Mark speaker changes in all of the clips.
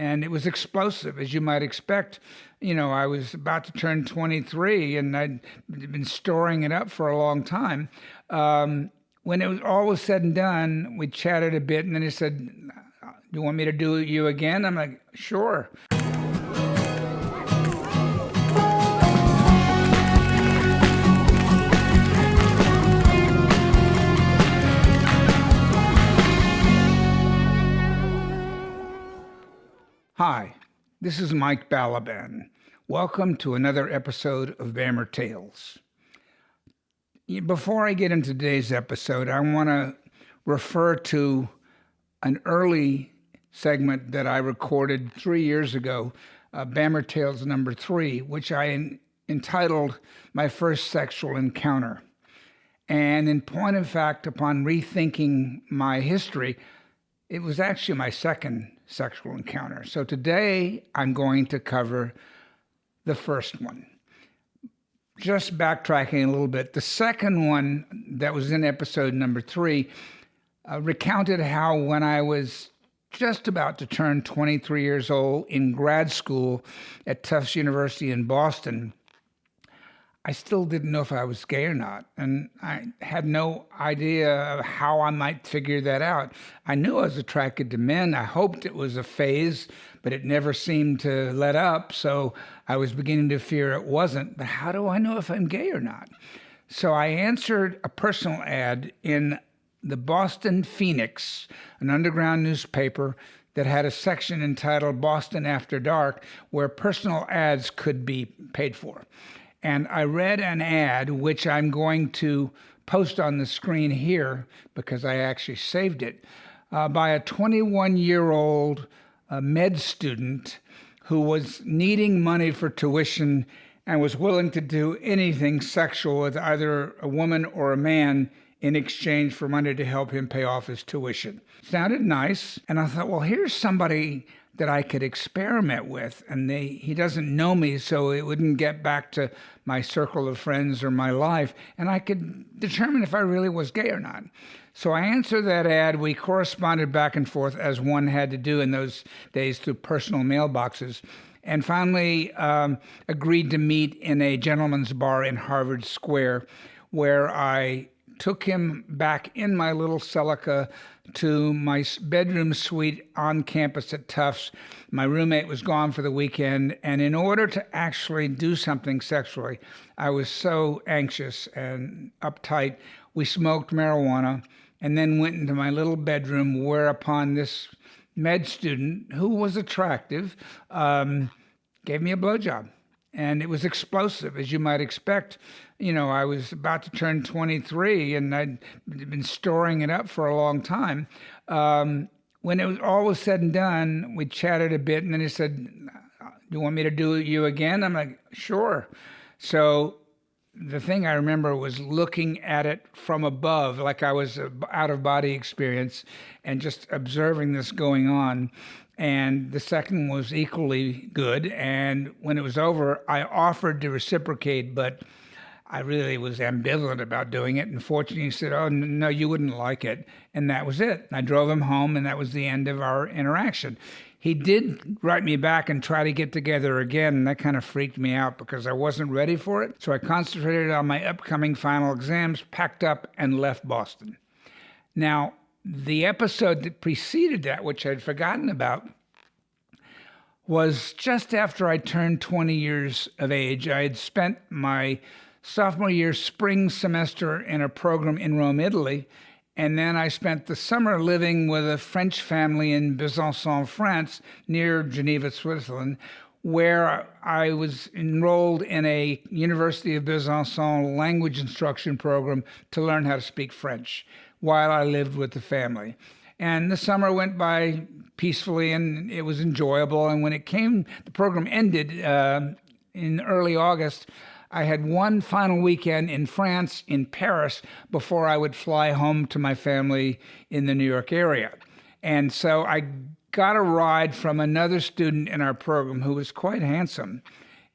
Speaker 1: and it was explosive, as you might expect. I was about to turn 23, and I'd been storing it up for a long time. When it was all was said and done, we chatted a bit, and then he said, "Do you want me to do you again?" I'm like, "Sure." Hi, this is Mike Balaban. Welcome to another episode of BAMMER Tales. Before I get into today's episode, I want to refer to an early segment that I recorded 3 years ago, BAMMER Tales number 3, which I entitled My First Sexual Encounter. And in point of fact, upon rethinking my history, it was actually my second sexual encounter. So today I'm going to cover the first one. Just backtracking a little bit, the second one that was in episode number 3 recounted how when I was just about to turn 23 years old in grad school at Tufts University in Boston, I still didn't know if I was gay or not, and I had no idea of how I might figure that out. I knew I was attracted to men. I hoped it was a phase, but it never seemed to let up, so I was beginning to fear it wasn't. But how do I know if I'm gay or not? So I answered a personal ad in the Boston Phoenix, an underground newspaper that had a section entitled Boston After Dark, where personal ads could be paid for. And I read an ad, which I'm going to post on the screen here because I actually saved it, by a 21-year-old med student who was needing money for tuition and was willing to do anything sexual with either a woman or a man in exchange for money to help him pay off his tuition. Sounded nice, and I thought, well, here's somebody that I could experiment with, and he doesn't know me, so it wouldn't get back to my circle of friends or my life, and I could determine if I really was gay or not. So I answered that ad. We corresponded back and forth as one had to do in those days through personal mailboxes, and finally agreed to meet in a gentleman's bar in Harvard Square, where I took him back in my little Celica to my bedroom suite on campus at Tufts. My roommate was gone for the weekend, and in order to actually do something sexually, I was so anxious and uptight. We smoked marijuana and then went into my little bedroom, whereupon this med student, who was attractive, gave me a blowjob. And it was explosive, as you might expect. I was about to turn 23, and I'd been storing it up for a long time. When it was all was said and done, we chatted a bit, and then he said, "Do you want me to do you again?" I'm like, "Sure." So the thing I remember was looking at it from above, like I was an out-of-body experience, and just observing this going on. And the second was equally good. And when it was over, I offered to reciprocate, but I really was ambivalent about doing it. And fortunately, he said, "Oh, no, you wouldn't like it." And that was it. I drove him home, and that was the end of our interaction. He did write me back and try to get together again, and that kind of freaked me out because I wasn't ready for it. So I concentrated on my upcoming final exams, packed up, and left Boston. Now, the episode that preceded that, which I'd forgotten about, was just after I turned 20 years of age. I had spent my sophomore year spring semester in a program in Rome, Italy, and then I spent the summer living with a French family in Besançon, France, near Geneva, Switzerland, where I was enrolled in a University of Besançon language instruction program to learn how to speak French while I lived with the family. And the summer went by peacefully, and it was enjoyable. And when the program ended in early August, I had one final weekend in France, in Paris, before I would fly home to my family in the New York area. And so I got a ride from another student in our program who was quite handsome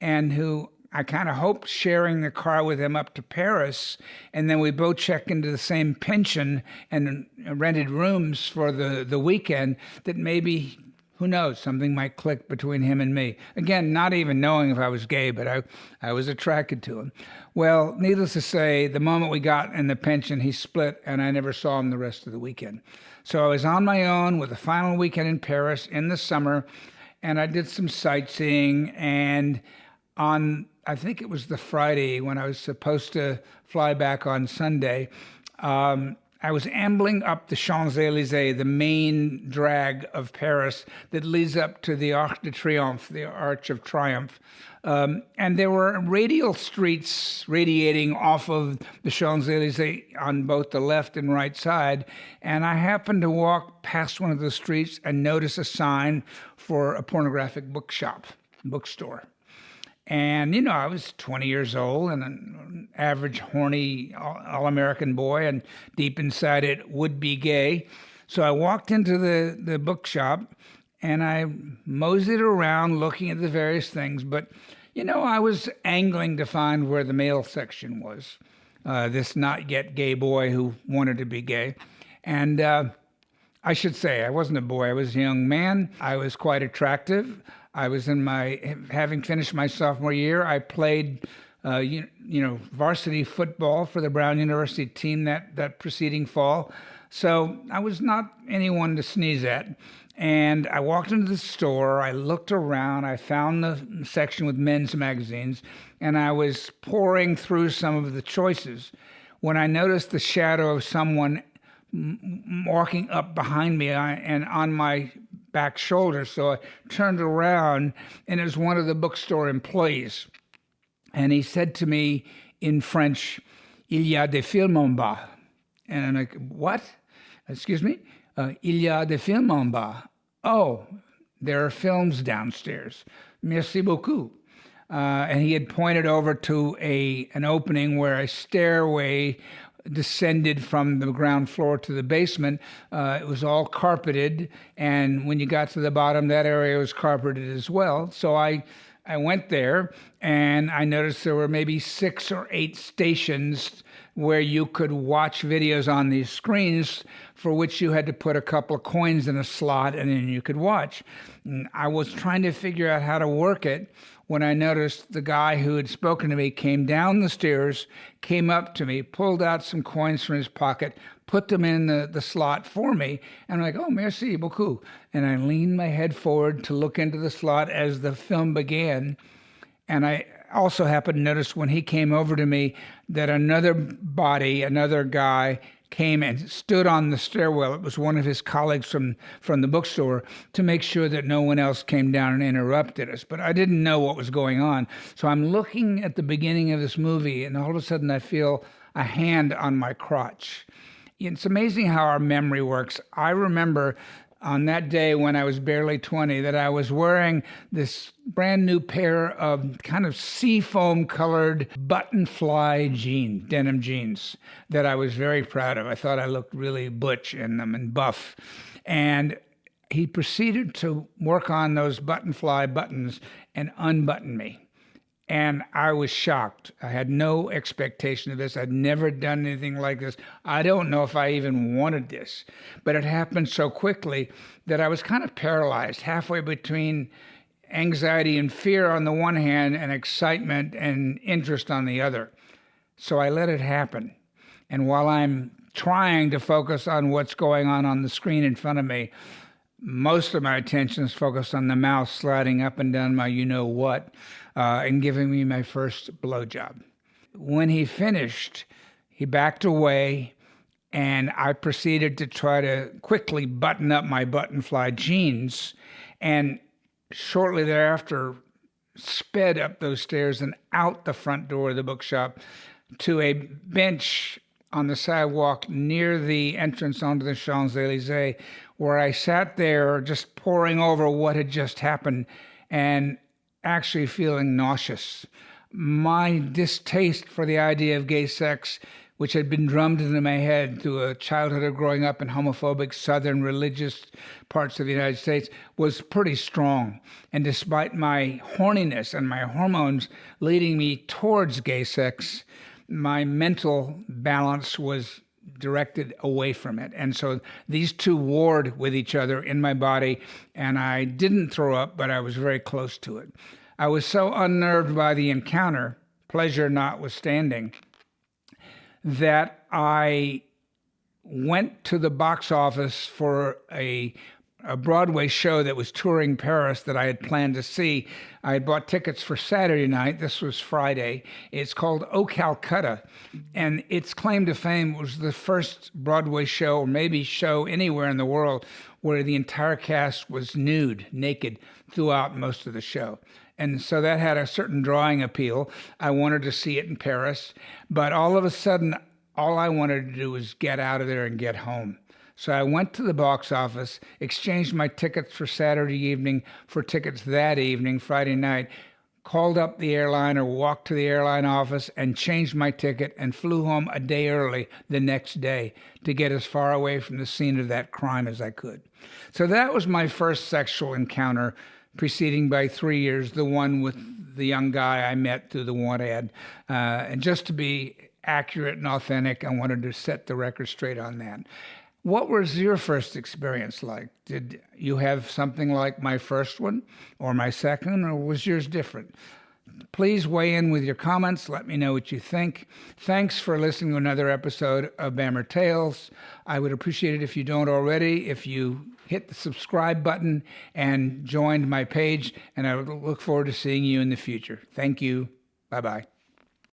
Speaker 1: and who I kind of hoped sharing the car with him up to Paris, and then we both checked into the same pension and rented rooms for the weekend, that maybe Who knows? Something might click between him and me. Again, not even knowing if I was gay, but I was attracted to him. Well, needless to say, the moment we got in the pension, he split, and I never saw him the rest of the weekend. So I was on my own with the final weekend in Paris in the summer, and I did some sightseeing. And on, I think it was the Friday when I was supposed to fly back on Sunday, I was ambling up the Champs-Élysées, the main drag of Paris that leads up to the Arc de Triomphe, the Arch of Triumph. And there were radial streets radiating off of the Champs-Élysées on both the left and right side. And I happened to walk past one of the streets and notice a sign for a pornographic bookstore. And, I was 20 years old and an average horny all-American boy, and deep inside it would be gay. So I walked into the bookshop and I moseyed around looking at the various things. But, I was angling to find where the male section was, this not yet gay boy who wanted to be gay. And I should say, I wasn't a boy, I was a young man. I was quite attractive. I was having finished my sophomore year, I played, varsity football for the Brown University team that preceding fall. So I was not anyone to sneeze at. And I walked into the store, I looked around, I found the section with men's magazines, and I was poring through some of the choices when I noticed the shadow of someone walking up behind me and on my back shoulder. So I turned around, and it was one of the bookstore employees. And he said to me in French, "Il y a des films en bas." And I'm like, "What? Excuse me? Il y a des films en bas." Oh, there are films downstairs. Merci beaucoup. And he had pointed over to an opening where a stairway descended from the ground floor to the basement. It was all carpeted, and when you got to the bottom, that area was carpeted as well. So I went there, and I noticed there were maybe 6 or 8 stations where you could watch videos on these screens, for which you had to put a couple of coins in a slot, and then you could watch. And I was trying to figure out how to work it when I noticed the guy who had spoken to me came down the stairs, came up to me, pulled out some coins from his pocket, put them in the slot for me, and I'm like, "Oh, merci beaucoup." And I leaned my head forward to look into the slot as the film began. And I also happened to notice when he came over to me that another guy, came and stood on the stairwell. It was one of his colleagues from the bookstore, to make sure that no one else came down and interrupted us. But I didn't know what was going on. So I'm looking at the beginning of this movie, and all of a sudden I feel a hand on my crotch. It's amazing how our memory works. I remember on that day when I was barely 20 that I was wearing this brand new pair of kind of seafoam colored button fly denim jeans that I was very proud of. I thought I looked really butch in them and buff. And he proceeded to work on those button fly buttons and unbutton me. And I was shocked. I had no expectation of this. I'd never done anything like this. I don't know if I even wanted this, but it happened so quickly that I was kind of paralyzed, halfway between anxiety and fear on the one hand and excitement and interest on the other. So I let it happen. And while I'm trying to focus on what's going on the screen in front of me, most of my attention is focused on the mouse sliding up and down my you-know-what, and giving me my first blowjob. When he finished, he backed away, and I proceeded to try to quickly button up my button-fly jeans, and shortly thereafter sped up those stairs and out the front door of the bookshop to a bench on the sidewalk near the entrance onto the Champs-Élysées, where I sat there just poring over what had just happened and actually feeling nauseous. My distaste for the idea of gay sex, which had been drummed into my head through a childhood of growing up in homophobic southern religious parts of the United States, was pretty strong. And despite my horniness and my hormones leading me towards gay sex, my mental balance was directed away from it. And so these two warred with each other in my body, and I didn't throw up, but I was very close to it. I was so unnerved by the encounter, pleasure notwithstanding, that I went to the box office for a Broadway show that was touring Paris that I had planned to see. I had bought tickets for Saturday night. This was Friday. It's called O Calcutta, and its claim to fame was the first Broadway show, or maybe show anywhere in the world, where the entire cast was naked throughout most of the show. And so that had a certain drawing appeal. I wanted to see it in Paris, but all of a sudden, all I wanted to do was get out of there and get home. So I went to the box office, exchanged my tickets for Saturday evening for tickets that evening, Friday night, called up the airline or walked to the airline office and changed my ticket and flew home a day early the next day to get as far away from the scene of that crime as I could. So that was my first sexual encounter, preceding by 3 years, the one with the young guy I met through the want ad. And just to be accurate and authentic, I wanted to set the record straight on that. What was your first experience like? Did you have something like my first one or my second, or was yours different? Please weigh in with your comments. Let me know what you think. Thanks for listening to another episode of BAMMER Tales. I would appreciate it if you don't already, if you hit the subscribe button and joined my page, and I would look forward to seeing you in the future. Thank you. Bye-bye.